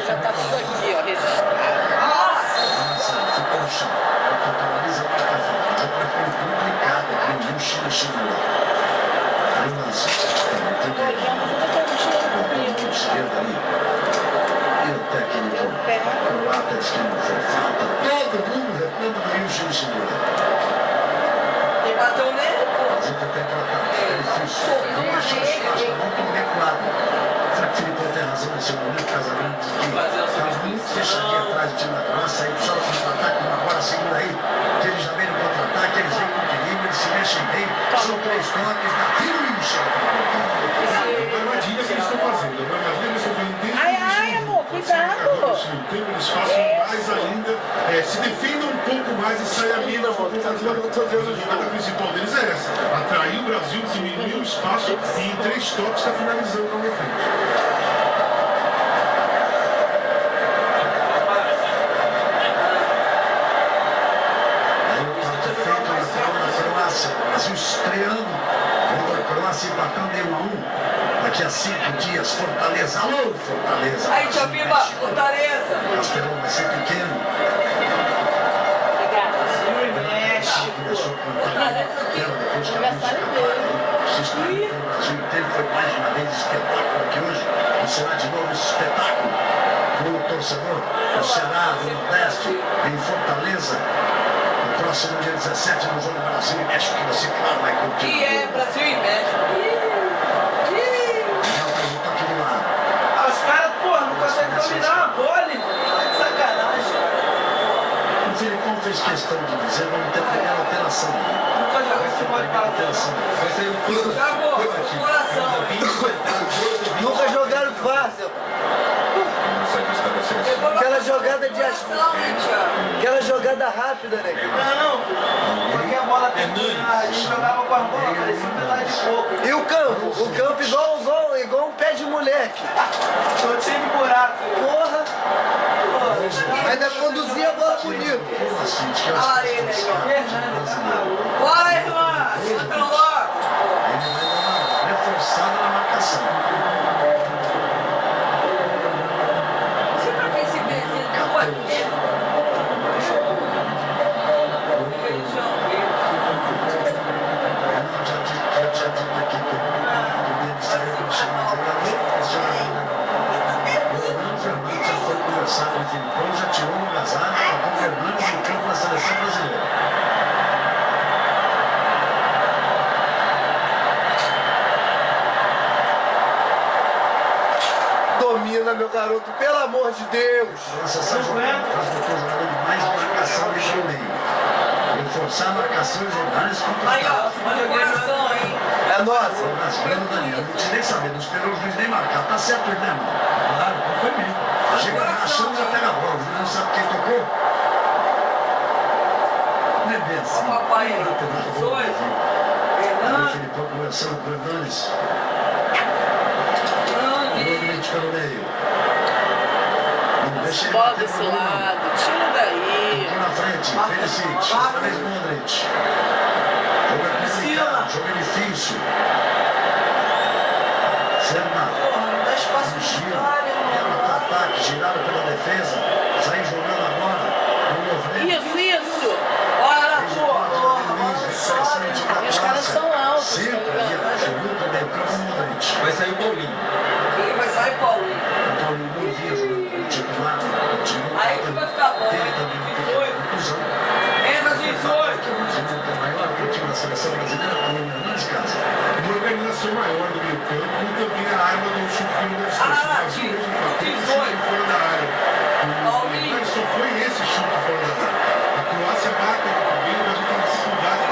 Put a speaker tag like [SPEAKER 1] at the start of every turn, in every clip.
[SPEAKER 1] já tá tudo aqui, ó, registrado.
[SPEAKER 2] Ficou no chão. Totaliza para cá. O jogo foi complicado aqui. O Chile segura. Aí o lance. Esquerda ali. E o técnico. O lata diz que não foi falta. Todo mundo reclama do Rio Chile segura.
[SPEAKER 3] Ele bateu nele, pô.
[SPEAKER 2] Mas ele tem que tratar. É difícil. Não achou espaço. Não tão recuado. Será que o Filipão tem razão nesse momento? Casamento que estava muito fechadinho atrás do time da Croácia. Aí só no contra-ataque, uma hora segunda aí. Que eles já vêm no contra-ataque, eles vêm com equilíbrio, eles se mexem bem. São 3 toques, dá tiro e chega para o
[SPEAKER 4] uma armadilha que eles estão fazendo. Uma armadilha que eles estão fazendo desde
[SPEAKER 1] Ai, ai, amor, cuidado.
[SPEAKER 4] Eles façam mais ainda, se defendam um pouco mais e saiam menos do contra-ataque. A jogada principal deles é essa. Atrair o Brasil, diminuir o espaço e em 3 toques está finalizando lá na frente.
[SPEAKER 2] Brasil estreando contra a Croácia, empatando em 1-1. Daqui a 5 dias, Fortaleza. Alô, Fortaleza!
[SPEAKER 3] Aí, Tchapiba, Fortaleza!
[SPEAKER 2] O Castelão vai ser pequeno.
[SPEAKER 3] México!
[SPEAKER 2] Depois que a música para, se estreou no Brasil inteiro, foi mais uma vez espetáculo aqui hoje. E será de novo esse espetáculo com o torcedor do Ceará, do Nordeste, em Fortaleza. Próximo dia 17 no jogo Brasil e México, que você, claro, vai curtir.
[SPEAKER 3] E é Brasil e México.
[SPEAKER 2] Não, faz o toque de lado.
[SPEAKER 5] Ah, os caras, porra, não conseguem dominar a bola, irmão. Tá de sacanagem.
[SPEAKER 2] O Filipão fez questão de dizer, vamos ter a primeira alteração.
[SPEAKER 5] Nunca joguei futebol de
[SPEAKER 2] Primeira
[SPEAKER 5] bala.
[SPEAKER 2] alteração.
[SPEAKER 4] Vai sair um plano.
[SPEAKER 3] Acabou, coração.
[SPEAKER 5] Nunca jogaram fácil. Aquela jogada de aquela jogada rápida, né? Não. Porque a bola tem a gente jogava com a bola, parecia um pedaço de coco. E o campo igual um pé de moleque. Tô cheio de buraco. Porra. Ainda conduzia a bola bonito.
[SPEAKER 3] Olha aí, negão. Bora, irmã! Entra logo!
[SPEAKER 2] Ele vai dar uma reforçada na marcação.
[SPEAKER 3] Você pra quem se benzer duas vezes?
[SPEAKER 2] Eu já disse aqui que o Denis saiu para chamar o jogador. Já foi conversado com o Filipão, já tirou o agasalho, está confirmando no campo da seleção brasileira.
[SPEAKER 5] Domina, meu garoto, pelo amor de Deus.
[SPEAKER 2] Essa jogada faz com que o jogador de mais marcação e no meio. Reforçar a marcação e jogar nesse
[SPEAKER 3] Aí, ó,
[SPEAKER 2] contra-ataque.
[SPEAKER 3] olha o coração aí.
[SPEAKER 5] É nossa.
[SPEAKER 2] Rasgando o Daniel, não tinha nem saber, não esperou o juiz nem marcar. Tá certo, né, irmão? Claro, não foi mesmo. Chega achando já pega a bola, o juiz não sabe quem tocou. Não é bem assim.
[SPEAKER 3] Ó, papai aí.
[SPEAKER 2] O Filipão conversando com o Hernanes. Movimento pelo meio. Não deixa ele
[SPEAKER 1] Bola
[SPEAKER 2] bater
[SPEAKER 1] desse
[SPEAKER 2] pro gol, não.
[SPEAKER 1] lado, tira daí.
[SPEAKER 2] Aqui na frente, Perisic, outra vez Modric. Jogo é complicado, jogo é difícil. Serna.
[SPEAKER 3] Porra, não dá espaço pro
[SPEAKER 2] Giro,
[SPEAKER 3] cara, irmão.
[SPEAKER 2] ataque, girado pela defesa. Sai jogando agora. No movimento.
[SPEAKER 1] Isso.
[SPEAKER 3] Bora, porra.
[SPEAKER 1] E os caras são altos.
[SPEAKER 2] Sempre ali, absoluto, meio campo Modric.
[SPEAKER 4] Vai sair o Paulinho.
[SPEAKER 3] Quem vai sair, Paulinho?
[SPEAKER 2] O Paulinho não vinha jogando como titular.
[SPEAKER 3] Aí que vai ficar bom,
[SPEAKER 2] Ele
[SPEAKER 3] hein?
[SPEAKER 2] também não tem conclusão.
[SPEAKER 3] Entra, 18.
[SPEAKER 2] Que é um desenvolvimento maior que o time da seleção brasileira, com o Hernandes, casa.
[SPEAKER 4] Uma organização maior do meio campo e também a arma do chute que não deve ser. Fora da área. Mas só foi esse chute fora da área. A Croácia marca também, mas tem dificuldade.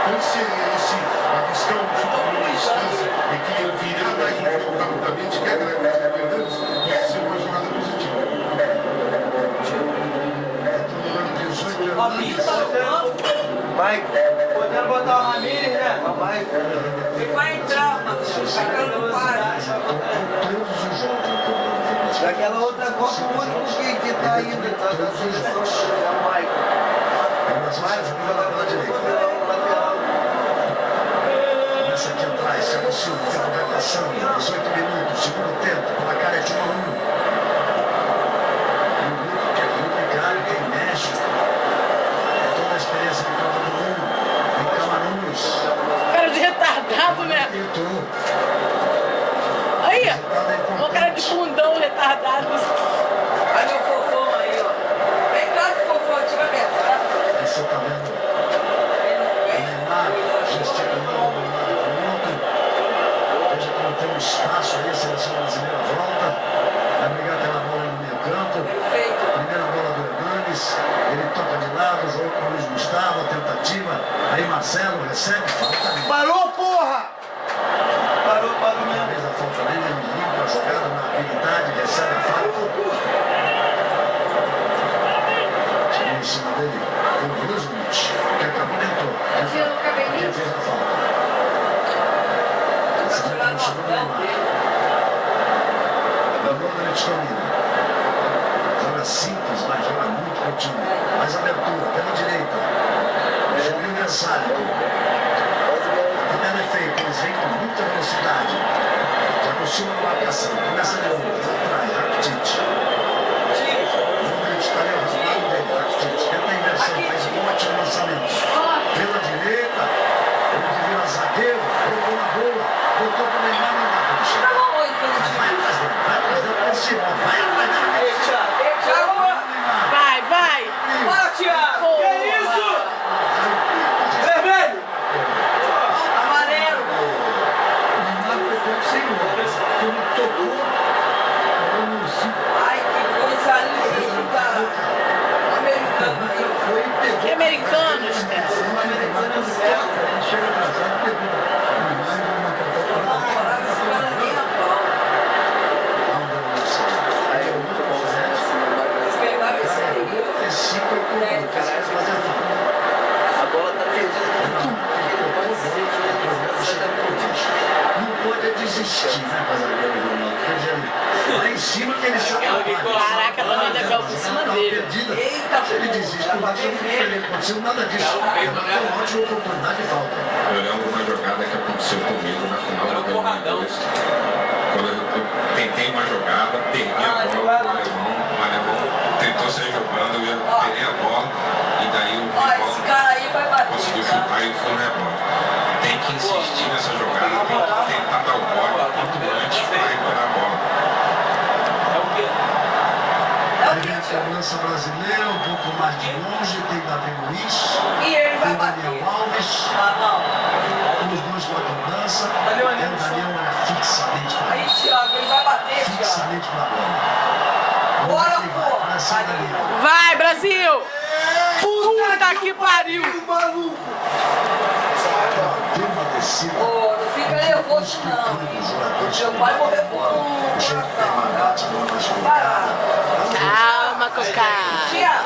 [SPEAKER 4] Então, se a questão do chute de distância é que ele virada aí rapidamente, que é aquela coisa que Fernandes, pode ser uma jogada positiva.
[SPEAKER 3] A Bia tá no campo.
[SPEAKER 5] Michael, podendo botar o Ramírez, né? O Michael.
[SPEAKER 3] Ele vai entrar, mano. Vai entrar no par.
[SPEAKER 2] Todos os jogos.
[SPEAKER 5] Daquela outra Copa, o único que tá indo da seleção é o Michael.
[SPEAKER 2] Mas jogando pela direita.
[SPEAKER 5] Lateral.
[SPEAKER 2] Começa aqui atrás, Thiago Silva, vai prorrogação, 18 minutos, segundo tempo, o placar é de 1-1. Um grupo que é complicado, tem México, toda a experiência de Copa do Mundo, tem Camarões.
[SPEAKER 1] Cara de retardado, né?
[SPEAKER 2] Tentou.
[SPEAKER 1] Aí, uma cara de bundão retardado.
[SPEAKER 3] Aí meu fofão aí, ó. Vem cá de fofão, tira a mensagem.
[SPEAKER 2] Você tá vendo? O Neymar gesticulando de um lado para o outro. Veja como tem um espaço aí, a seleção brasileira volta. Vai brigar pela bola no meio campo.
[SPEAKER 3] Perfeito.
[SPEAKER 2] Primeira bola do Hernanes. Ele toca de lado, jogo com o Luiz Gustavo, a tentativa. Aí Marcelo recebe, falta ali.
[SPEAKER 5] Parou, porra! Parou mesmo.
[SPEAKER 2] Fez a falta dele, ele limpa a jogada na habilidade, recebe a falta. Tirou em cima dele o Brusnich, que acabou de entrar. Quem fez a falta? Essa foi a chegou do Neymar. Modric domina. Joga simples, mas joga muito pro time. Mais abertura, pela direita. Juninho Versálico. A tabela é feita, eles vêm com muita velocidade. Já acostuma na marcação. Começa de novo, atrás, Rakitic. Modric está ali ao lado dele, Rakitic. Tenta a inversão, faz um ótimo lançamento. Pela direita, ele que vira zagueiro, colocou na boa, botou pro Neymar no lado.
[SPEAKER 3] Tá bom, então,
[SPEAKER 2] Vai fazer pra cima, vai fazer.
[SPEAKER 3] Thiago,
[SPEAKER 1] Vai.
[SPEAKER 3] bora, Thiago.
[SPEAKER 1] Porra.
[SPEAKER 3] Que isso? Vermelho. Amarelo. Ai, que coisa linda. Americano aí.
[SPEAKER 1] Que americanos, cara.
[SPEAKER 3] Namorado, esse cara nem a pau. Eles pegaram esse aí.
[SPEAKER 5] A bola tá perdida.
[SPEAKER 2] Não pode desistir, né, Casagrande Ronaldo? Lá em cima que ele chama.
[SPEAKER 1] Caraca, também deve por cima dele.
[SPEAKER 3] Eita,
[SPEAKER 2] Se ele desiste, não aconteceu nada disso. É uma ótima oportunidade de falta.
[SPEAKER 6] Eu lembro uma jogada que aconteceu comigo na final do 2002. Quando eu tentei uma jogada, perdi a bola pro alemão. O alemão tentou sair jogando, eu perdi a bola. E daí o
[SPEAKER 3] ó, esse cara aí vai bater.
[SPEAKER 6] conseguiu
[SPEAKER 3] Tá?
[SPEAKER 6] chutar e foi no rebote. Tem que insistir nessa jogada, tem que tentar dar o bote quanto antes para recuperar a bola.
[SPEAKER 3] É o quê?
[SPEAKER 2] Vem a cobrança brasileira, um pouco mais de longe, tem Davi Luiz,
[SPEAKER 3] E ele vai
[SPEAKER 2] tem Daniel
[SPEAKER 3] bater.
[SPEAKER 2] Alves,
[SPEAKER 3] Ah, não.
[SPEAKER 2] os dois com a cobrança. O Daniel olha fixamente para
[SPEAKER 3] Aí, Thiago, ele vai bater, Thiago.
[SPEAKER 2] fixamente para a bola.
[SPEAKER 3] Bora,
[SPEAKER 2] Ele vai
[SPEAKER 3] pô.
[SPEAKER 2] para cima da linha.
[SPEAKER 1] Vai, Brasil! Puta que pariu!
[SPEAKER 2] Tem uma descida.
[SPEAKER 3] Ô, não fica nervoso, não. Meu pai morreu por um coração.
[SPEAKER 1] Calma, Cocá.
[SPEAKER 3] Thiago.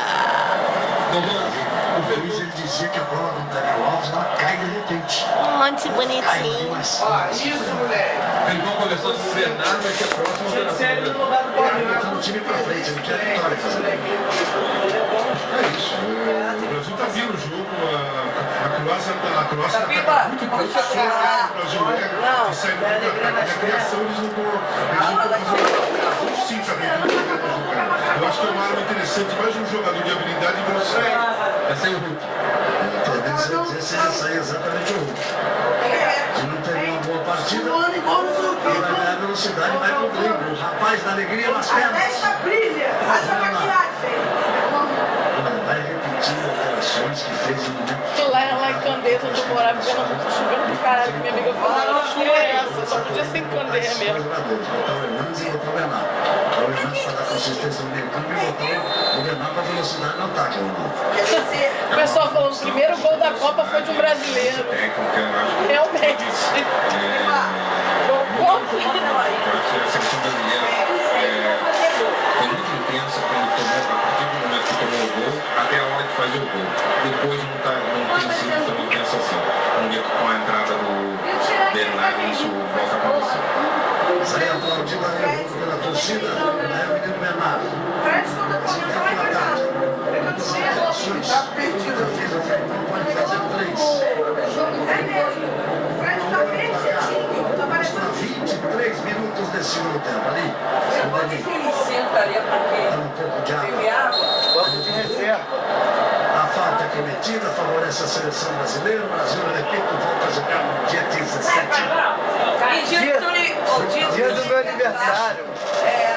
[SPEAKER 2] O juiz ele dizia que a bola do Daniel Alves ela cai de repente.
[SPEAKER 1] Muito
[SPEAKER 2] Cai
[SPEAKER 1] bonitinho.
[SPEAKER 2] mas
[SPEAKER 6] Ele não começou do Bernardo, vai ser a próxima operação.
[SPEAKER 2] ele tá no time pra frente, ele quer a vitória fazer.
[SPEAKER 4] É isso. O Brasil tá vindo o jogo. A Croácia tá muito impressionada. O Brasil é. E sai do contra-ataque. A criação eles não estão. Sim, também. Eu acho que é uma arma interessante, mais um jogador de habilidade e velocidade. Essa é o Hulk.
[SPEAKER 2] A tendência é dizer se ele sair exatamente o Hulk. Se não ter uma boa partida, ele vai ganhar velocidade e vai pro drible. O rapaz da alegria nas pernas.
[SPEAKER 3] brilha. Essa maquiagem.
[SPEAKER 2] Vai repetindo operações que fez no momento.
[SPEAKER 1] Lá em Candeias, onde eu morava, Pernambuco, chovendo pro caralho, minha amiga falou, que chuva é essa? Só podia ser em Candeias mesmo.
[SPEAKER 2] Botar o Hernandes e botar o Bernardo. O Hernandes para dar consistência no meio campo e botar o Bernardo para velocidade no ataque.
[SPEAKER 1] O pessoal falando, o primeiro gol da Copa foi de um brasileiro.
[SPEAKER 6] Técnica, eu acho que
[SPEAKER 1] Realmente. Gol contra.
[SPEAKER 6] eu acho que a seleção brasileira foi muito intensa quando tomou, a partir do momento que tomou o gol, até a hora de fazer o gol. Depois não tem sido tão intensa assim. Vamos ver com a entrada do Bernardo isso volta a acontecer.
[SPEAKER 2] Sai aplaudida pela torcida, é o menino Bernardo. Tá perdido. Pode fazer 3.
[SPEAKER 3] É mesmo. O Fred tá perdidinho. Tá parecendo
[SPEAKER 2] 20 desse segundo tempo ali.
[SPEAKER 3] Você pode que ele senta ali porque
[SPEAKER 2] Dá um pouco de
[SPEAKER 3] teve
[SPEAKER 2] água.
[SPEAKER 3] água.
[SPEAKER 5] Banco de reserva.
[SPEAKER 2] A falta é cometida favorece a seleção brasileira. O Brasil, repito, volta a jogar no dia 17.
[SPEAKER 3] E
[SPEAKER 5] Dia do meu aniversário.
[SPEAKER 3] É.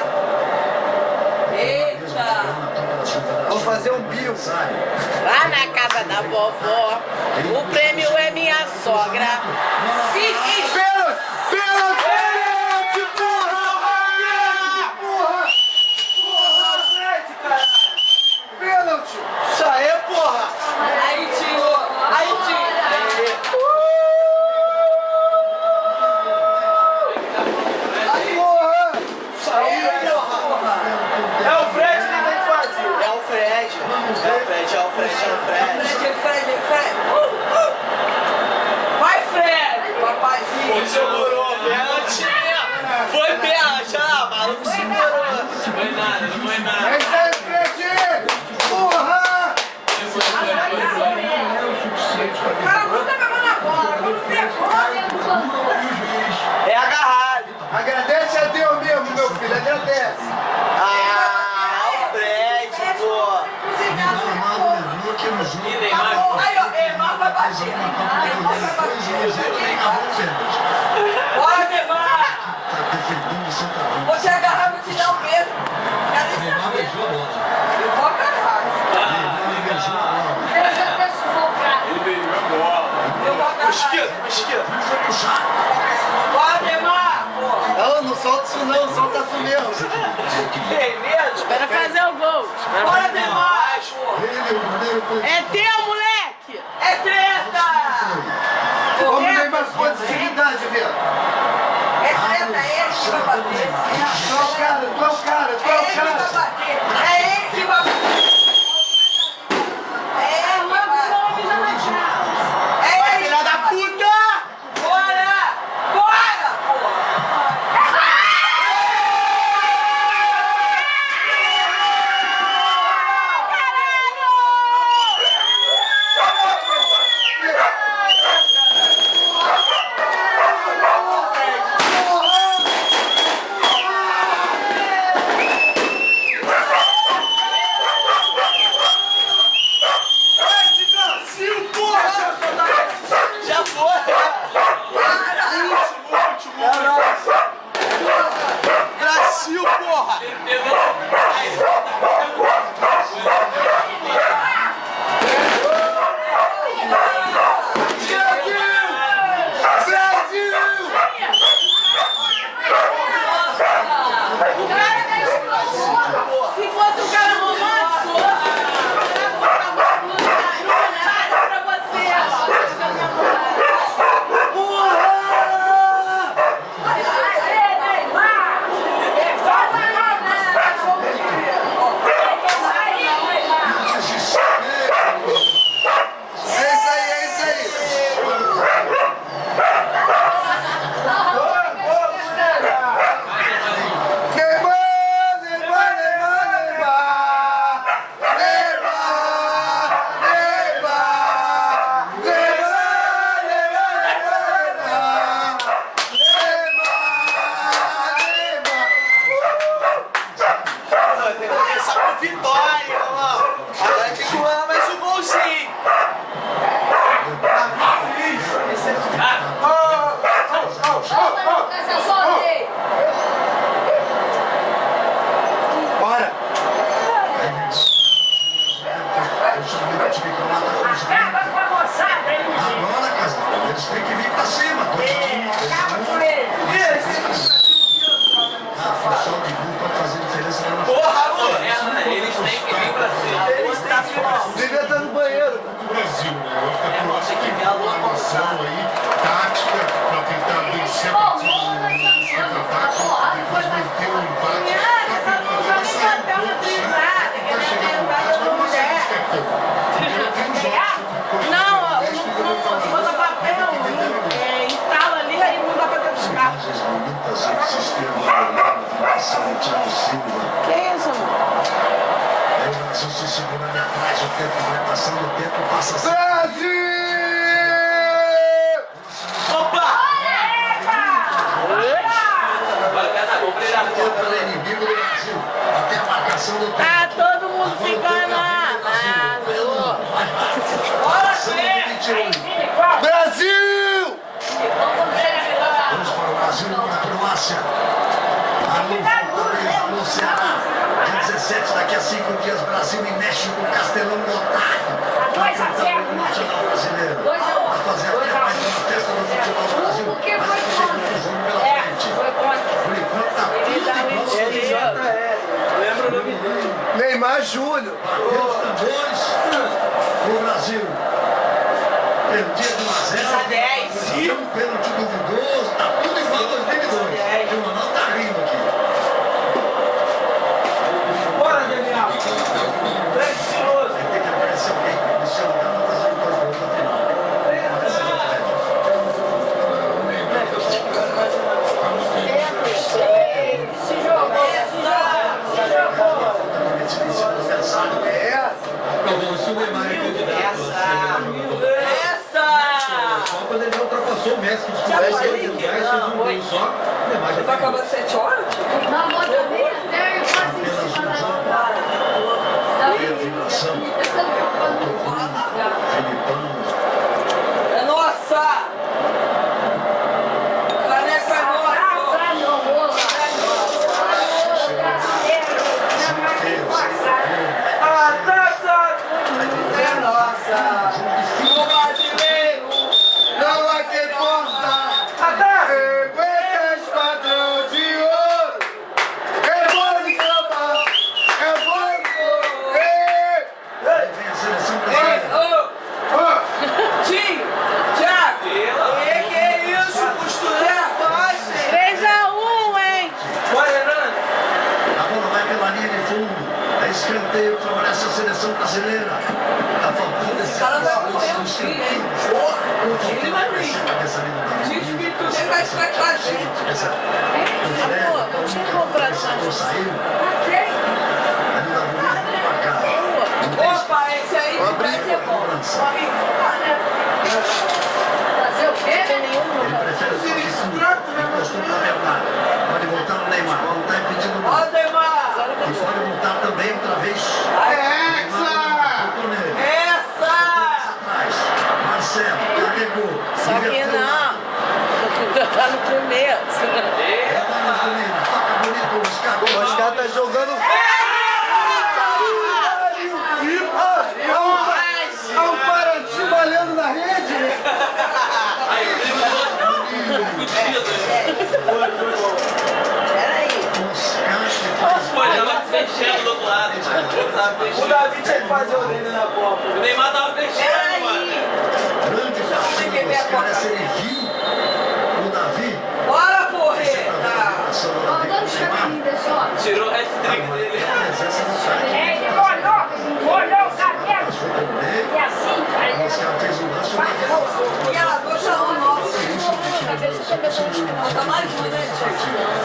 [SPEAKER 3] Eita!
[SPEAKER 5] Vou fazer um bio.
[SPEAKER 1] Lá na casa da vovó, o prêmio é minha sogra.
[SPEAKER 5] Pênalti! Pênalti! Pênalti, porra! Porra! Porra, Fred, cara! Pênalti! Isso aí, porra!
[SPEAKER 3] Aí tirou! Aí tirou!
[SPEAKER 5] Porra! Isso aí, porra! É o Fred que tem que fazer! É o Fred! É o Fred, é o Fred, é o Fred!
[SPEAKER 3] Fred! Vai, Fred! Papaizinho!
[SPEAKER 5] Segurou, pênalti! Foi pênalti, ah, maluco segurou!
[SPEAKER 6] Não foi nada, não foi nada.
[SPEAKER 5] É isso aí, Fred! Porra!
[SPEAKER 3] O cara nunca pegou na bola, quando pegou,
[SPEAKER 5] É agarrado! Agradece a Deus mesmo, meu filho, agradece! Ah, o Fred, pô!
[SPEAKER 3] aí ó, Neymar vai bater. Neymar vai bater. Bora, Neymar! Vou te agarrar, vou te dar um beijo. Quero saber. Eu vou agarrar. Eu vou agarrar.
[SPEAKER 5] Esquerda!
[SPEAKER 3] Bora, Neymar!
[SPEAKER 5] Não, não solta isso não, solta tu mesmo! Beleza?
[SPEAKER 1] Espera fazer o gol.
[SPEAKER 3] Bora, Neymar!
[SPEAKER 1] É teu, moleque!
[SPEAKER 3] É treta!
[SPEAKER 5] Vamos ver mais positividade, velho!
[SPEAKER 3] É treta, é ele que vai bater.
[SPEAKER 5] Tu é o cara, tu é o cara, tu é
[SPEAKER 3] É
[SPEAKER 5] o
[SPEAKER 3] ele que vai
[SPEAKER 5] cara!
[SPEAKER 3] bater. É ele que vai bater. É ele que vai bater. É ele.
[SPEAKER 5] Filha da puta!
[SPEAKER 3] Bora! Bora, porra!
[SPEAKER 5] Já foi! Brasil, porra! Brasil!
[SPEAKER 1] Se fosse um cara romântico, pra você,
[SPEAKER 5] É isso aí, é isso aí! Neymar, Neymar, Neymar, Neymar! Neymar, Neymar! Neymar, Neymar, Neymar! Tem que começar com vitória, mano! Agora tem que rolar mais um golzinho! Bora!
[SPEAKER 2] Agora, casa, eles têm que vir pra cima. A função de gol pode fazer diferença na nossa.
[SPEAKER 5] Porra, mano!
[SPEAKER 6] Eles têm que vir pra cima.
[SPEAKER 5] Eles estão devia estar no banheiro.
[SPEAKER 4] do Brasil, né? Eu acho que a Croácia tem uma armação aí, tática, para tentar vencer a partida nos contra-ataques, depois manter o empate. Vai chegar no empate, mas não vai ser expectativa. Porque tem os jogos.
[SPEAKER 1] não, se botar papel, instala ali, aí não dá pra buscar.
[SPEAKER 2] Muitas vezes sistema Thiago Silva.
[SPEAKER 1] Que isso, mano?
[SPEAKER 2] Aí o Brasil se segurando atrás, o tempo vai passando, o tempo passa a ser.
[SPEAKER 5] Brasil! Opa!
[SPEAKER 6] Agora cada
[SPEAKER 2] Contra o inimigo do Brasil. Até a marcação do tempo.
[SPEAKER 1] Ah, todo mundo se enganando.
[SPEAKER 3] Bora,
[SPEAKER 2] São
[SPEAKER 3] Fê!
[SPEAKER 2] 21.
[SPEAKER 5] Brasil!
[SPEAKER 2] Vamos para o Brasil e para a Croácia. Alô, Fortaleza, alô, Ceará. Dia 17, daqui a 5 dias, Brasil e México, Castelão lotado. Vai cantar o hino nacional brasileiro. Vai fazer até mais uma festa no futebol do Brasil.
[SPEAKER 3] Porque
[SPEAKER 2] Mas
[SPEAKER 3] foi
[SPEAKER 2] tem muito jogo pela frente.
[SPEAKER 3] Foi contra.
[SPEAKER 2] Por enquanto tá tudo igual.
[SPEAKER 5] LJR. Lembra o nome dele? Neymar Júnior.
[SPEAKER 2] Bateu os tambores pro Brasil. Perdia de 1 a 0.
[SPEAKER 3] 10.
[SPEAKER 2] Um pênalti duvidoso. Tá tudo igual a 2002. O Ronaldo tá rindo aqui.
[SPEAKER 5] Bora, Daniel. Precioso.
[SPEAKER 2] Vai ter que aparecer alguém. Cristiano Ronaldo fazendo 2 gols na final.
[SPEAKER 3] Se jogou.
[SPEAKER 6] Se o Neymar é candidato
[SPEAKER 3] Essa!
[SPEAKER 6] quando ele já ultrapassou o Messi, que disputou 10 lugares, fez um gol só, o Neymar já
[SPEAKER 3] Vai acabar 7 horas? É nossa! Caneca é nossa!
[SPEAKER 5] A taça é nossa.
[SPEAKER 3] O brasileiro!
[SPEAKER 5] Não há quem possa. A taça. Aguenta esquadrão de ouro. É bom de samba. É bom de
[SPEAKER 2] Vem a seleção brasileira.
[SPEAKER 3] Tim! Thiago! Que é isso? Costureira fácil!
[SPEAKER 1] 3-1, hein?
[SPEAKER 5] Bora, Hernando.
[SPEAKER 2] A bola vai pela linha de fundo. É escanteio que favorece a seleção brasileira. A favor desse
[SPEAKER 3] cara vai morrer um dia, hein? Ele vai vir. Diz que tu nem vai ficar com a gente.
[SPEAKER 1] Amor, não tinha comprado
[SPEAKER 2] Não
[SPEAKER 1] mais.
[SPEAKER 2] saiu. Ali na bonita pra cá.
[SPEAKER 3] Opa, esse aí vai ser bom. Fazer o quê?
[SPEAKER 2] Ele prefere o toque curto. Encostou pra Bernardo. Pode voltar no Neymar. Não tá impedindo
[SPEAKER 3] Ó,
[SPEAKER 2] nada.
[SPEAKER 3] Neymar!
[SPEAKER 2] E pode voltar também outra vez. Tocou nele.
[SPEAKER 3] Essa!
[SPEAKER 2] Atrás. Marcelo. Carregou.
[SPEAKER 1] Só que
[SPEAKER 2] Inverteu.
[SPEAKER 1] não. Tá no começo.
[SPEAKER 2] Retornos do Neymar. Toca bonito.
[SPEAKER 5] O
[SPEAKER 2] Oscar.
[SPEAKER 5] Oscar tá jogando. Há um Paraty malhando na rede.
[SPEAKER 7] Pô, já vai fechando do outro lado,
[SPEAKER 5] O Davi tinha que fazer o dele na Copa.
[SPEAKER 7] O Neymar tava fechando, mano.
[SPEAKER 2] Grande partida do Oscar. Essa ele viu o Davi.
[SPEAKER 3] Bora, porreta!
[SPEAKER 2] Ação do Davi com o Neymar.
[SPEAKER 7] Tirou o hat-trick dele.
[SPEAKER 2] A presença no site.
[SPEAKER 8] Molhou o cabelo.
[SPEAKER 2] Mas foi com ele.
[SPEAKER 8] E assim,
[SPEAKER 2] O Oscar fez um lance.
[SPEAKER 3] E ela gosta do nosso. Tá mais um, né,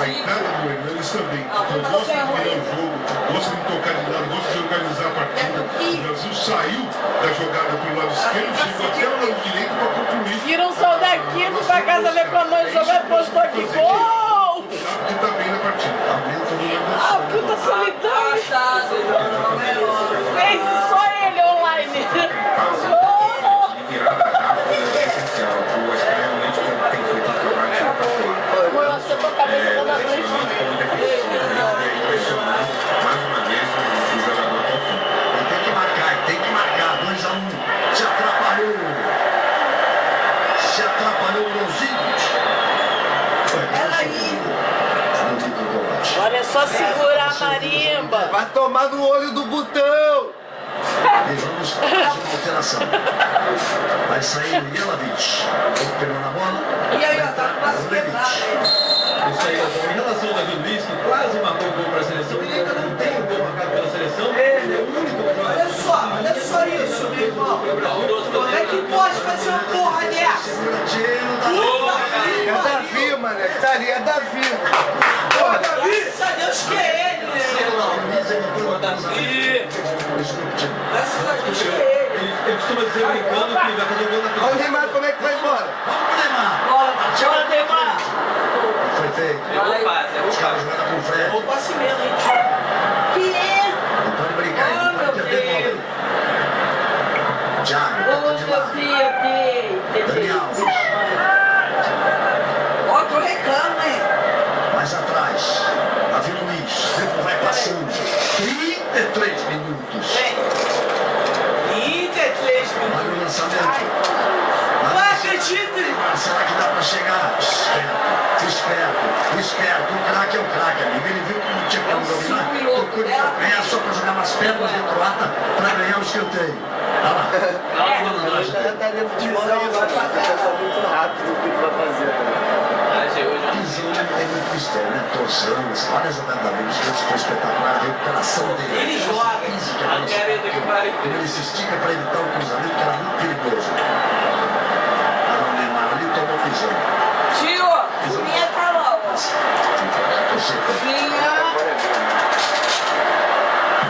[SPEAKER 4] A entrada do Hernandes também. Eu gosto de virar o jogo, gosto de tocar de lado, gosto de organizar a partida. O Brasil saiu da jogada pro lado esquerdo, chegou até o lado direito para concluir.
[SPEAKER 1] Viram um sol daqui, fui pra casa ver com a mãe jogando, postou aqui. Gol!
[SPEAKER 4] Que tá bem na partida.
[SPEAKER 2] Aumenta o número da
[SPEAKER 1] Ah, puta solidão!
[SPEAKER 3] Passado, jogando melhor.
[SPEAKER 1] Fez só ele online. Gol!
[SPEAKER 6] de virada rápida é essencial. O Oscar realmente tem feito um trabalho espetacular.
[SPEAKER 1] Amor, eu acho que eu tô com a cabeça toda
[SPEAKER 6] Impressionante
[SPEAKER 1] doente.
[SPEAKER 6] como defensivamente é impressionante. Mais uma vez o jogador até o fim.
[SPEAKER 2] Ele tem que marcar, ele tem que marcar. 2-1. Se atrapalhou. Se atrapalhou o Luzinho.
[SPEAKER 3] Peraí.
[SPEAKER 1] Agora é só segurar a marimba.
[SPEAKER 5] Vai tomar no olho do botão.
[SPEAKER 2] E vamos fazer uma alteração. Vai sair o Jelavic. Pegou na bola.
[SPEAKER 3] E aí, ó, tá com o braço quebrado aí.
[SPEAKER 6] Isso aí, Gastão. Em relação ao David Luiz, que quase marcou o gol para a seleção, ele ainda não tem um gol marcado pela seleção. Ele é o único jogador.
[SPEAKER 3] Olha só isso, meu irmão. Como é que pode fazer uma porra dessa?
[SPEAKER 2] Tiro da
[SPEAKER 5] É Davi, mané. Tá ali, é Davi.
[SPEAKER 3] Graças a Deus que é ele, né? Graças a Deus que é ele.
[SPEAKER 6] Ele costuma dizer brincando que vai fazer gol na
[SPEAKER 5] Olha o Neymar como é que vai embora.
[SPEAKER 2] Vamos pro Neymar.
[SPEAKER 3] Bora, Neymar.
[SPEAKER 2] Foi foi feito? Os caras jogando com o Fred.
[SPEAKER 7] Vou pra cinema, hein?
[SPEAKER 3] Que é?
[SPEAKER 2] Não pode brincar,
[SPEAKER 3] Oh,
[SPEAKER 2] não
[SPEAKER 3] meu
[SPEAKER 2] pode perder bola.
[SPEAKER 3] Deus.
[SPEAKER 2] Thiago,
[SPEAKER 3] Oh,
[SPEAKER 2] toca de
[SPEAKER 3] meu
[SPEAKER 2] lado.
[SPEAKER 3] Deus.
[SPEAKER 2] Dani Alves,
[SPEAKER 3] Outro reclamo, hein?
[SPEAKER 2] mais atrás. Davi Luiz, o tempo vai passando. 33 minutos.
[SPEAKER 7] 33
[SPEAKER 2] Olha
[SPEAKER 7] minutos.
[SPEAKER 2] o lançamento.
[SPEAKER 7] Não acredito!
[SPEAKER 2] Será que dá pra chegar? Esperto. O craque é o craque, amigo. Ele viu que não tinha como dominar. Tocou de calcanhar só pra jogar nas pernas de croata pra ganhar o escanteio. Olha lá.
[SPEAKER 5] Tá dentro de futebol, não, vai passar muito rápido o que tu vai fazer.
[SPEAKER 2] Pisou, tem muito mistério, né? Torção, olha a jogada da Luz, que foi espetacular, a recuperação dele.
[SPEAKER 7] Ele joga.
[SPEAKER 2] Física,
[SPEAKER 7] A querida que vai.
[SPEAKER 2] ele se estica para evitar o cruzamento, que era muito perigoso. Olha o Neymar ali, tomou pisão.
[SPEAKER 3] Tio, Julinha tá lá, ó. Julinha.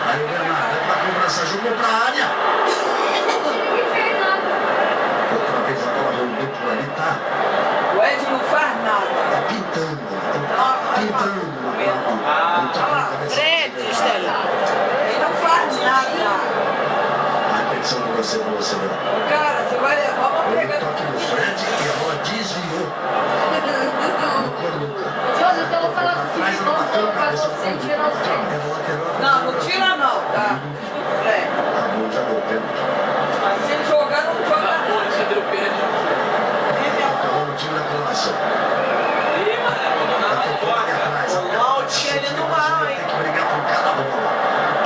[SPEAKER 2] Aí o Bernardo, vai pra cobrança, jogou pra área. Outra vez a bola rodou por ali, tá?
[SPEAKER 3] O Ed não faz nada.
[SPEAKER 2] Tá pintando.
[SPEAKER 1] Fred, Estela.
[SPEAKER 3] Ele não faz nada.
[SPEAKER 2] A repetição do você, Verão.
[SPEAKER 3] Cara, você vai levar uma
[SPEAKER 2] O
[SPEAKER 3] pegada.
[SPEAKER 2] toque do Fred e a bola desviou.
[SPEAKER 9] Josi, então eu vou falar com o Filipão, vou colocar você e tirar os treinos.
[SPEAKER 3] Não, não tira não, tá? É.
[SPEAKER 2] Acabou, já deu pênalti.
[SPEAKER 3] Mas se ele jogar, não joga não.
[SPEAKER 7] Onde deu pênalti?
[SPEAKER 2] Acabou o time da Croácia.
[SPEAKER 7] Ih, mano, botou na
[SPEAKER 2] Daqui a pouco ali
[SPEAKER 7] foca.
[SPEAKER 2] atrás.
[SPEAKER 7] Não, tinha ele no mal, hein?
[SPEAKER 2] Tem que brigar por cada bola.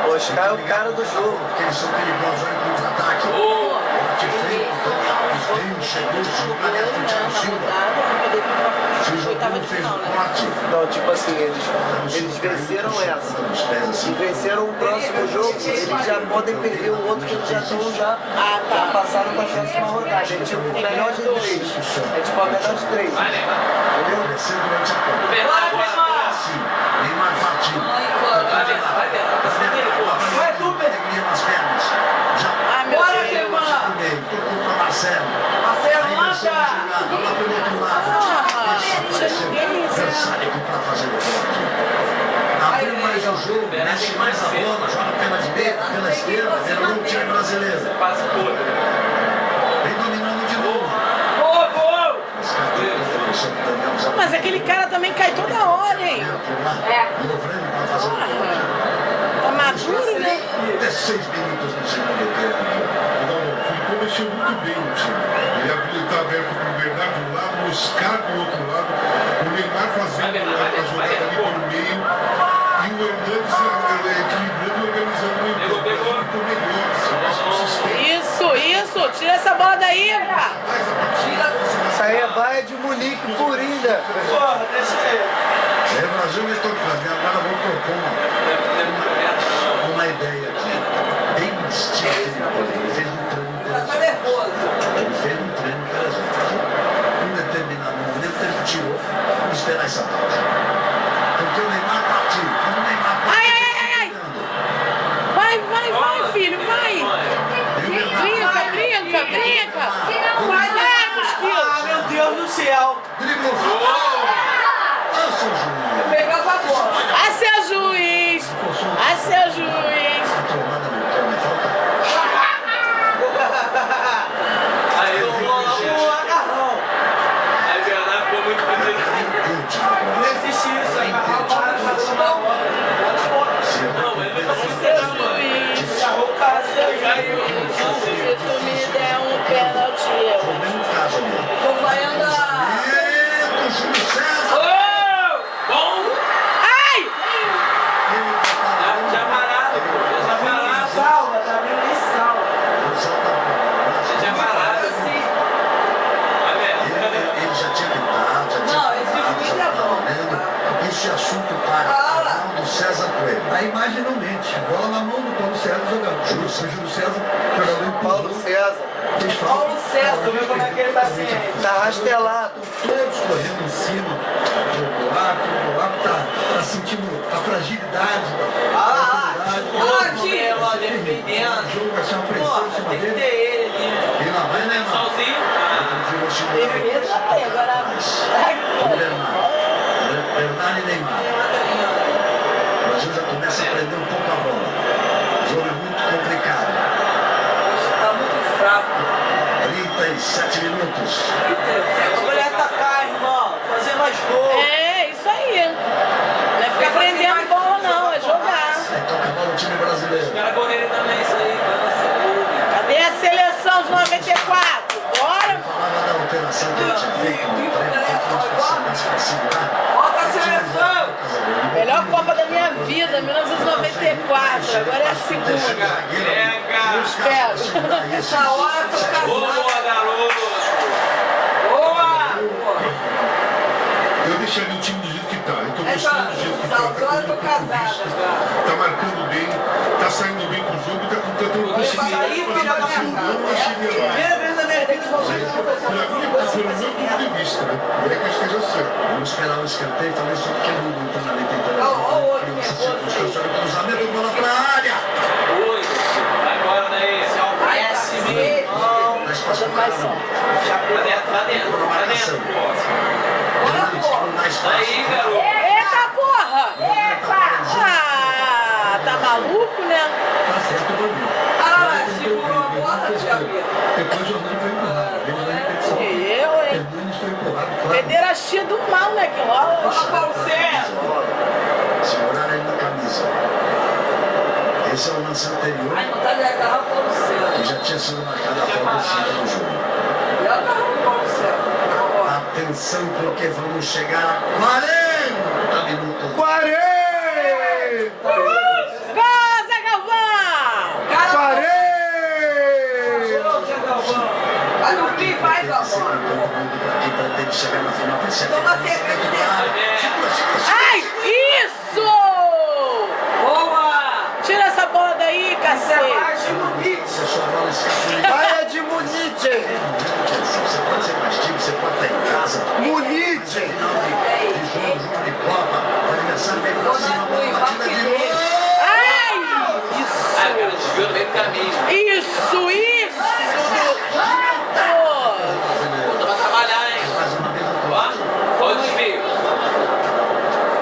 [SPEAKER 5] O Oscar é o cara do jogo.
[SPEAKER 2] Porque eles são perigosos, olha o contra-ataque.
[SPEAKER 7] Ô,
[SPEAKER 2] Bate feio, Dani Alves veio, chegou, jogou ali a frente do Silva. Se jogou, fez o corte.
[SPEAKER 5] Não, tipo assim, eles venceram essa. Se venceram o próximo jogo, eles já podem perder o outro que eles já estão já passaram para a próxima rodada. É tipo o melhor de 3. É tipo a melhor de 3.
[SPEAKER 7] vai, Neymar.
[SPEAKER 5] Entendeu?
[SPEAKER 2] Cresceu durante a Copa.
[SPEAKER 7] Bernardo, agora.
[SPEAKER 2] Assim, Neymar partiu.
[SPEAKER 3] Ai,
[SPEAKER 7] Vai,
[SPEAKER 3] cara.
[SPEAKER 7] Bernardo, vai, Bernardo. Tá sendo dele, porra.
[SPEAKER 2] Vai tu, alegria nas pernas. Já
[SPEAKER 1] Ah, meu
[SPEAKER 3] Bora,
[SPEAKER 1] Deus.
[SPEAKER 3] Neymar.
[SPEAKER 2] no meio, tocou para Marcelo.
[SPEAKER 3] Marcelo,
[SPEAKER 2] Aí inversão de
[SPEAKER 3] anda.
[SPEAKER 2] jogada, lá pelo outro lado. Versálico para fazer o corte. Abriu mais o jogo, mexe mais a bola, joga pela direita, pela esquerda, derrubou o time brasileiro.
[SPEAKER 7] Passa todo.
[SPEAKER 2] Vem dominando de novo.
[SPEAKER 7] Boa, boa.
[SPEAKER 1] Mas aquele cara também cai toda hora, hein? Tá maduro, né?
[SPEAKER 2] 16 minutos no segundo tempo.
[SPEAKER 4] Não, o Filipão mexeu muito bem no time. Ele está aberto com o Bernardo de um lado, o Oscar do outro lado, o Neymar fazendo a jogada ali pelo meio e o Hernandes equilibrando e organizando o meio. Ficou melhor, assim, mais consistente.
[SPEAKER 1] Isso. Tira essa bola daí, pá.
[SPEAKER 4] Mais a partida.
[SPEAKER 5] Isso aí é Bayern de Munique purinda.
[SPEAKER 7] Porra, deixa ele.
[SPEAKER 2] É Brasil me tocando, e agora vou propor uma ideia aqui. Bem distinta. Ele fez um treino
[SPEAKER 3] Já tá
[SPEAKER 2] interessante.
[SPEAKER 3] nervoso.
[SPEAKER 2] Ele fez um treino interessante. Em determinado momento ele tirou. Vamos esperar essa pausa. Porque o Neymar partiu. Quando o Neymar partiu,
[SPEAKER 1] Ai. Vai, filho, vai. Brinca. Vai, mosquito.
[SPEAKER 7] Ah, meu Deus do céu.
[SPEAKER 2] driblou. Lança o juiz.
[SPEAKER 3] Pegava a bola.
[SPEAKER 1] A seu juiz.
[SPEAKER 2] Tomada no campo, falta.
[SPEAKER 7] Aí eu vou lá pro agarrão. Aí o Bernardo ficou muito feliz. Não existe isso, agarrar o cara na bola. Não, ele não tá
[SPEAKER 1] Seu
[SPEAKER 7] considerando, mano.
[SPEAKER 1] juiz.
[SPEAKER 7] Agarrou o cara, você
[SPEAKER 1] Se tu me der um pênalti, eu.
[SPEAKER 2] Foi o mesmo caso ali.
[SPEAKER 3] Tô vaiando a...
[SPEAKER 2] Eita, o Júlio César.
[SPEAKER 7] Oh! Bom!
[SPEAKER 1] Ai!
[SPEAKER 7] Já parado, pô. Já parado.
[SPEAKER 1] Salva, tá vendo em salva.
[SPEAKER 7] Já parado.
[SPEAKER 3] Assim.
[SPEAKER 7] Vai ver.
[SPEAKER 2] Ele já tinha gritado, já tinha
[SPEAKER 3] Não, esse
[SPEAKER 2] falado,
[SPEAKER 3] juiz
[SPEAKER 2] já
[SPEAKER 3] é bom.
[SPEAKER 2] falando. Esse assunto para do César Coelho.
[SPEAKER 10] A imagem não mente. Bola na mão do Paulo César jogando. Júlio César jogador em
[SPEAKER 5] Paulo César.
[SPEAKER 3] Paulo César, tu viu como é que ele tá assim?
[SPEAKER 5] Tá rastelado.
[SPEAKER 10] Todos correndo em cima. O Boato tá sentindo a fragilidade.
[SPEAKER 7] Ela defendendo.
[SPEAKER 10] O jogo vai ser uma pressão
[SPEAKER 7] Porra,
[SPEAKER 10] em cima
[SPEAKER 7] tem que
[SPEAKER 10] dele.
[SPEAKER 7] ter ele ali.
[SPEAKER 2] E lá vai, né, mano?
[SPEAKER 7] Sozinho.
[SPEAKER 1] Defesa aí, agora.
[SPEAKER 2] O Bernardo. Zidane e Neymar. O Brasil já começa a prender um pouco a bola. O jogo é muito complicado.
[SPEAKER 3] Está muito fraco.
[SPEAKER 2] 37 minutos.
[SPEAKER 5] Vamos ali atacar, irmão. Fazer mais gol.
[SPEAKER 1] É, isso aí. Não é ficar prendendo bola, não, é jogar.
[SPEAKER 2] Aí toca a bola o time brasileiro.
[SPEAKER 7] Os caras correrem também, isso aí, vai na saúde.
[SPEAKER 1] Cadê a seleção de 94? Bora!
[SPEAKER 2] Falava da operação que ele tinha feito no treino, para segurar.
[SPEAKER 3] Bota a seleção!
[SPEAKER 1] Melhor Copa da minha vida, 1994. Agora é a segunda. Eu espero.
[SPEAKER 3] Essa hora eu tô casado.
[SPEAKER 7] Boa, garoto!
[SPEAKER 3] Boa!
[SPEAKER 4] Eu deixaria o time do jeito que tá. Eu tô
[SPEAKER 3] Essa
[SPEAKER 4] gostando do jeito que tá.
[SPEAKER 3] hora eu tô casada já.
[SPEAKER 4] Tá marcando bem, tá saindo bem pro jogo, tá tentando conseguir.
[SPEAKER 3] sair, filha da minha casa.
[SPEAKER 5] Primeira vez na minha vida que eu
[SPEAKER 4] Pra mim, pelo meu ponto de vista, né? É que eu esteja certo.
[SPEAKER 2] Vamos esperar o escanteio, talvez só porque não estão ali tentando.
[SPEAKER 3] Ó, o outro,
[SPEAKER 2] Essa
[SPEAKER 3] meu Deus.
[SPEAKER 2] circunstância do cruzamento, bola pra área.
[SPEAKER 7] Oi, vai embora daí.
[SPEAKER 3] Ai, assim mesmo.
[SPEAKER 2] Mas passa
[SPEAKER 1] Manda mais
[SPEAKER 2] não.
[SPEAKER 1] som.
[SPEAKER 7] Tá dentro, tá dentro, tá dentro, pô.
[SPEAKER 3] Bora, pô.
[SPEAKER 7] Aí, garoto.
[SPEAKER 1] Eita porra! Ah, tá maluco, né?
[SPEAKER 2] Tá certo, Bruno.
[SPEAKER 3] Ah, segurou a bota, tia Bia.
[SPEAKER 4] Depois o Jordano foi empurrado. Ele vai repetição.
[SPEAKER 1] E eu, hein?
[SPEAKER 4] Hernandes foi empurrado, claro.
[SPEAKER 1] Pederastia do mal, né? Que rola.
[SPEAKER 3] Bora, Paulo César.
[SPEAKER 2] Segurar ele na camisa. Esse é o lance anterior,
[SPEAKER 3] Ai, não tá de agarrar o Paulo César.
[SPEAKER 2] que já tinha sido marcado a falta do centro do jogo.
[SPEAKER 3] E agarrou o Paulo César. Na hora.
[SPEAKER 2] Atenção, porque vamos chegar a 40 minutos.
[SPEAKER 5] 40!
[SPEAKER 1] Goza, Galvão!
[SPEAKER 3] Cara,
[SPEAKER 5] 40!
[SPEAKER 3] vai dormir, vai, Galvão.
[SPEAKER 2] Aqui pretende chegar na final.
[SPEAKER 3] Toma cerveja dentro.
[SPEAKER 2] Segura, segura.
[SPEAKER 1] Ai, isso!
[SPEAKER 3] Boa!
[SPEAKER 1] Tira essa bola daí, cacete!
[SPEAKER 2] Deixou a bola escapar.
[SPEAKER 5] Vai, de Munique!
[SPEAKER 2] Você pode ser mais time, você pode estar em casa.
[SPEAKER 5] Munique!
[SPEAKER 2] Final de jogo de Copa. O aniversário dele pra cima, a bola batida de novo.
[SPEAKER 1] Ai!
[SPEAKER 7] Ah, cara, desviou no meio do caminho.
[SPEAKER 1] Isso!
[SPEAKER 7] Pô, vai trabalhar, hein?
[SPEAKER 2] Mais uma vez no corte.
[SPEAKER 7] Ó, o desvio.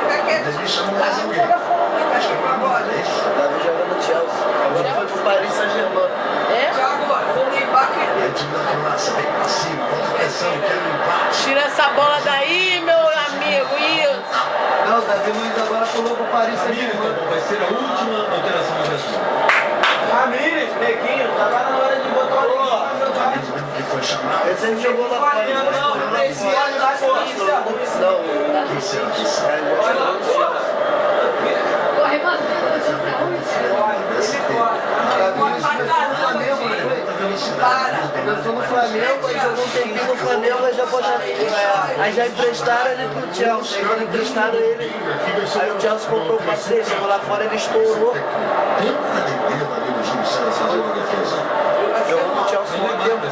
[SPEAKER 3] Fica quieto.
[SPEAKER 2] Davi chamou mais alguém.
[SPEAKER 3] Acho que foi agora.
[SPEAKER 5] Davi jogando no Chelsea. Agora foi pro Paris Saint-Germain.
[SPEAKER 1] É?
[SPEAKER 3] Thiago, vou limpar aqui.
[SPEAKER 2] É o time da Croácia, vem pra cima, contra pressão, quer um empate.
[SPEAKER 1] Tira essa bola daí, meu amigo! Isso!
[SPEAKER 5] Não, o Davi Luiz agora pulou pro Paris
[SPEAKER 10] Ramírez,
[SPEAKER 5] Saint-Germain.
[SPEAKER 10] então, vai ser a última alteração do Brasil.
[SPEAKER 5] Ramírez, neguinho, tava na hora de botar o Neguinho pra jogar.
[SPEAKER 2] Que foi chamado.
[SPEAKER 5] Esse aí jogou lá fora. Não,
[SPEAKER 3] esse ano da polícia.
[SPEAKER 5] não.
[SPEAKER 2] Quem será que sabe?
[SPEAKER 9] Corre, mantendo a saúde.
[SPEAKER 5] Começou no Flamengo, aí jogou um tempinho no Flamengo, aí já botaram. Aí já emprestaram ele pro Chelsea. Aí quando emprestaram ele, aí o Chelsea comprou o parceiro, jogou lá fora, ele estourou.
[SPEAKER 2] Tanta dedo ali no Júlio César fazendo uma defesa.
[SPEAKER 5] Jogou no Chelsea muito tempo.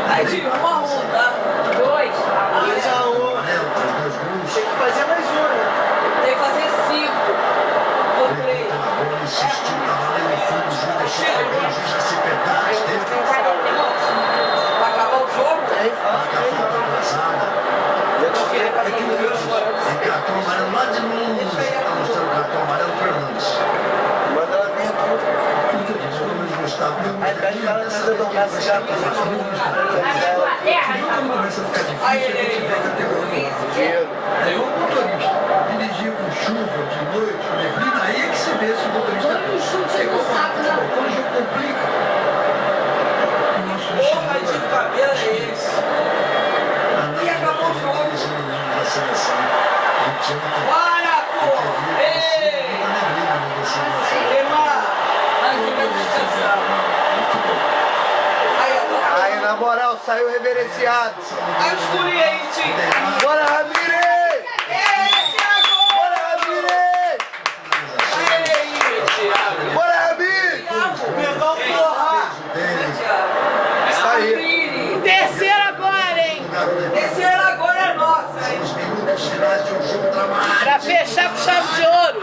[SPEAKER 3] Aí de 1 a 1, tá?
[SPEAKER 9] 2.
[SPEAKER 5] 2-1.
[SPEAKER 2] Amarelo, os dois gols.
[SPEAKER 5] Tem que fazer mais um, né?
[SPEAKER 3] Tem que fazer 5 por 3.
[SPEAKER 2] A bola insistiu, tava ali no fundo, o Júlio deixou pegar, o Júlio já se pegar, teve
[SPEAKER 3] Vai acabar o jogo?
[SPEAKER 5] Tem,
[SPEAKER 2] a falta atrasada. E cartão amarelo lá de longe. Tá mostrando o cartão amarelo pro Hernandes.
[SPEAKER 5] manda ela vir aqui.
[SPEAKER 2] Pelo menos Gustavo.
[SPEAKER 5] Aí pede pra ela trazer o braço já pra gente.
[SPEAKER 2] Quando começa a ficar difícil,
[SPEAKER 3] Aí
[SPEAKER 2] a gente
[SPEAKER 3] ele.
[SPEAKER 2] pega a categoria.
[SPEAKER 10] Nenhum motorista dirigir com chuva, de noite, com neblina, aí é que se vê se o motorista
[SPEAKER 9] Quando o chute no saco, né?
[SPEAKER 10] quando o jogo complica. O nosso
[SPEAKER 3] Porra de cabelo é esse? E acabou o jogo.
[SPEAKER 2] Da seleção. O time tá
[SPEAKER 3] Bora, pô! Ei! Neymar! Ai, que vai descansar. Aí, ó.
[SPEAKER 5] Aí, na moral, saiu reverenciado.
[SPEAKER 3] Aí, os guri aí, Tim.
[SPEAKER 5] Bora, Ramírez!
[SPEAKER 3] Ei, Thiago!
[SPEAKER 5] Bora, Ramírez!
[SPEAKER 3] Ei, Thiago!
[SPEAKER 5] Bora, Ramírez!
[SPEAKER 3] Pegou, porra!
[SPEAKER 5] Isso aí.
[SPEAKER 3] Ramírez.
[SPEAKER 1] Terceiro agora, hein?
[SPEAKER 3] Terceiro agora é nossa, hein?
[SPEAKER 2] Os minutos finais de um jogo dramático.
[SPEAKER 1] Pra fechar com chave de ouro.